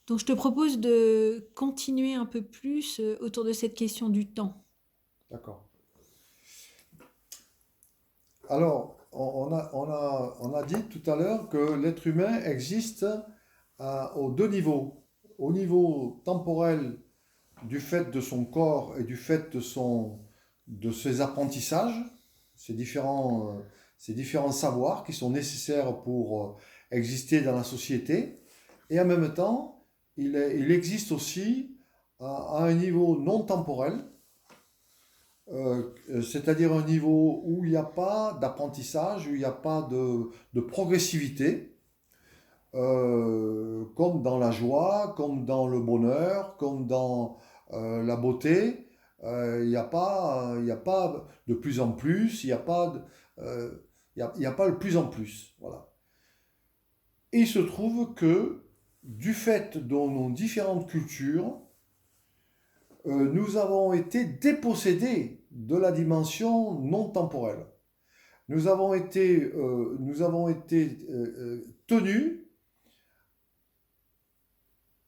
Donc je te propose de continuer un peu plus autour de cette question du temps. D'accord. Alors, on a dit tout à l'heure que l'être humain existe aux deux niveaux. Au niveau temporel, du fait de son corps et du fait de ses apprentissages, ces différents savoirs qui sont nécessaires pour exister dans la société. Et en même temps, il existe aussi à un niveau non temporel, c'est-à-dire un niveau où il n'y a pas d'apprentissage, où il n'y a pas de progressivité, comme dans la joie, comme dans le bonheur, comme dans la beauté. Il n'y a pas de plus en plus, il n'y a pas il y a pas le plus en plus. Voilà. Et il se trouve que du fait de nos différentes cultures, nous avons été dépossédés de la dimension non temporelle. Nous avons été tenus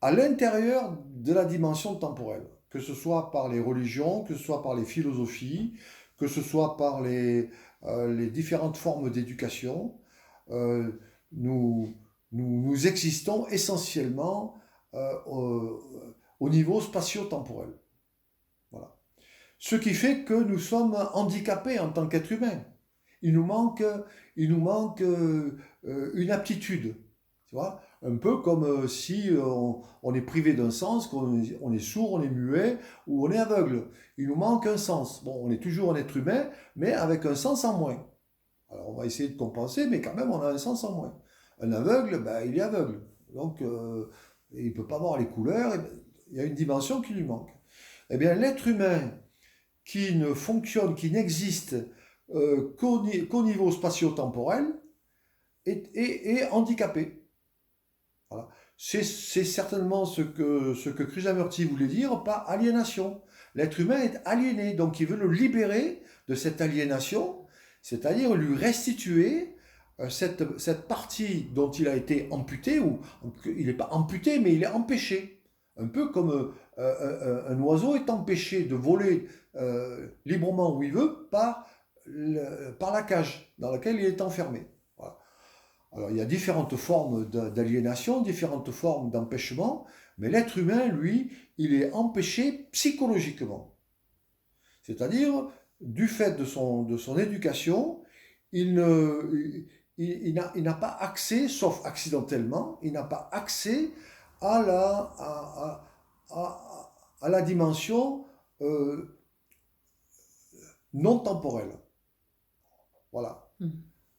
à l'intérieur de la dimension temporelle, que ce soit par les religions, que ce soit par les philosophies, que ce soit par les différentes formes d'éducation. Euh, nous, nous existons essentiellement au, au niveau spatio-temporel. Voilà. Ce qui fait que nous sommes handicapés en tant qu'êtres humains. Il nous manque, il nous manque une aptitude. Tu vois, un peu comme si on est privé d'un sens, qu'on est sourd, on est muet ou on est aveugle. Il nous manque un sens. Bon, on est toujours un être humain, mais avec un sens en moins. Alors on va essayer de compenser, mais quand même on a un sens en moins. Un aveugle, ben, il est aveugle. Donc il ne peut pas voir les couleurs, il y a une dimension qui lui manque. Eh bien, l'être humain qui ne fonctionne, qui n'existe qu'au niveau spatio-temporel est handicapé. Voilà. C'est certainement ce que Krishnamurti voulait dire par aliénation. L'être humain est aliéné, donc il veut le libérer de cette aliénation, c'est-à-dire lui restituer cette partie dont il a été amputé, ou il n'est pas amputé, mais il est empêché. Un peu comme un oiseau est empêché de voler librement où il veut par la cage dans laquelle il est enfermé. Voilà. Alors, il y a différentes formes d'aliénation, différentes formes d'empêchement, mais l'être humain, lui, il est empêché psychologiquement. C'est-à-dire, du fait de son éducation, il ne, il n'a pas accès, sauf accidentellement, il n'a pas accès à à la dimension non temporelle. Voilà. Mhm.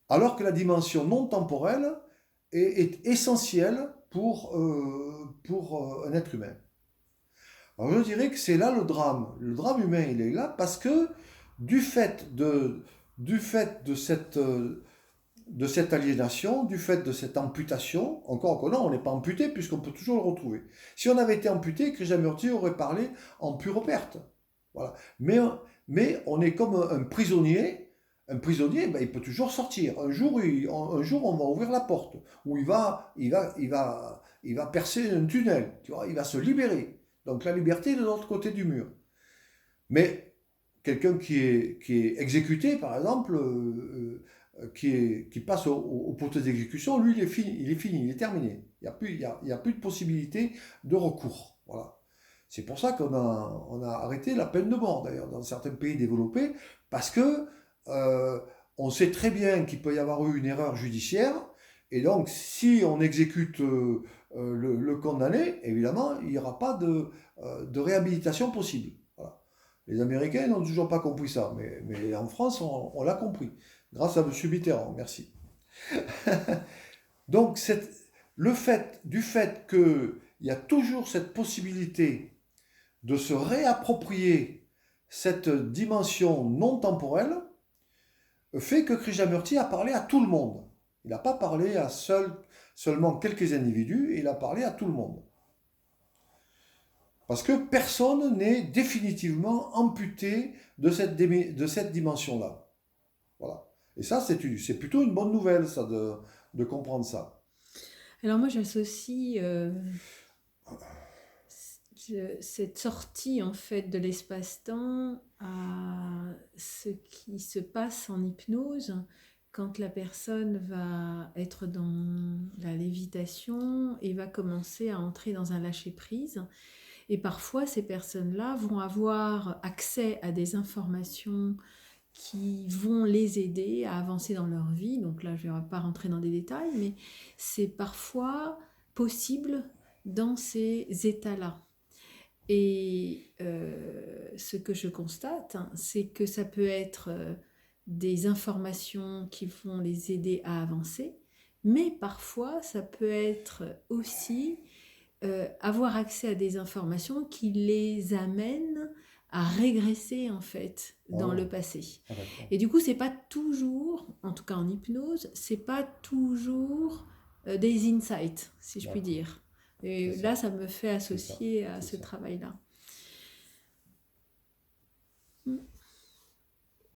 Alors que la dimension non temporelle est essentielle pour un être humain. Alors je dirais que c'est là le drame. Le drame humain, il est là parce que du fait de, du fait de cette aliénation, du fait de cette amputation, encore que non, on n'est pas amputé puisqu'on peut toujours le retrouver. Si on avait été amputé, Krishnamurti aurait parlé en pure perte. Voilà. Mais on est comme un prisonnier. Un prisonnier, ben, il peut toujours sortir. Un jour, on va ouvrir la porte, où il va percer un tunnel. Tu vois, il va se libérer. Donc la liberté est de l'autre côté du mur. Mais quelqu'un qui est exécuté, par exemple, qui passe au poteau d'exécution, lui, il est fini, il est terminé. Il y a plus de possibilité de recours. Voilà. C'est pour ça on a arrêté la peine de mort, d'ailleurs, dans certains pays développés, parce que on sait très bien qu'il peut y avoir eu une erreur judiciaire, et donc si on exécute le condamné, évidemment, il n'y aura pas de réhabilitation possible. Voilà. Les Américains n'ont toujours pas compris ça, mais en France, on l'a compris, grâce à M. Mitterrand, merci. Donc, du fait qu'il y a toujours cette possibilité de se réapproprier cette dimension non temporelle, fait que Krishnamurti a parlé à tout le monde. Il n'a pas parlé à seulement quelques individus, il a parlé à tout le monde. Parce que personne n'est définitivement amputé de cette dimension-là. Voilà. Et ça, c'est plutôt une bonne nouvelle, ça, de comprendre ça. Alors moi j'associe cette sortie en fait de l'espace-temps à ce qui se passe en hypnose quand la personne va être dans la lévitation et va commencer à entrer dans un lâcher-prise. Et parfois, ces personnes-là vont avoir accès à des informations qui vont les aider à avancer dans leur vie. Donc là, je ne vais pas rentrer dans des détails, mais c'est parfois possible dans ces états-là. Et ce que je constate, c'est que ça peut être des informations qui vont les aider à avancer, mais parfois ça peut être aussi avoir accès à des informations qui les amènent à régresser en fait dans le Oh, passé. ah, d'accord. Et du coup, c'est pas toujours, en tout cas en hypnose, c'est pas toujours des insights, si je puis D'accord. dire. C'est Et ça. là, ça me fait C'est ça. associer à C'est ce ça. travail-là.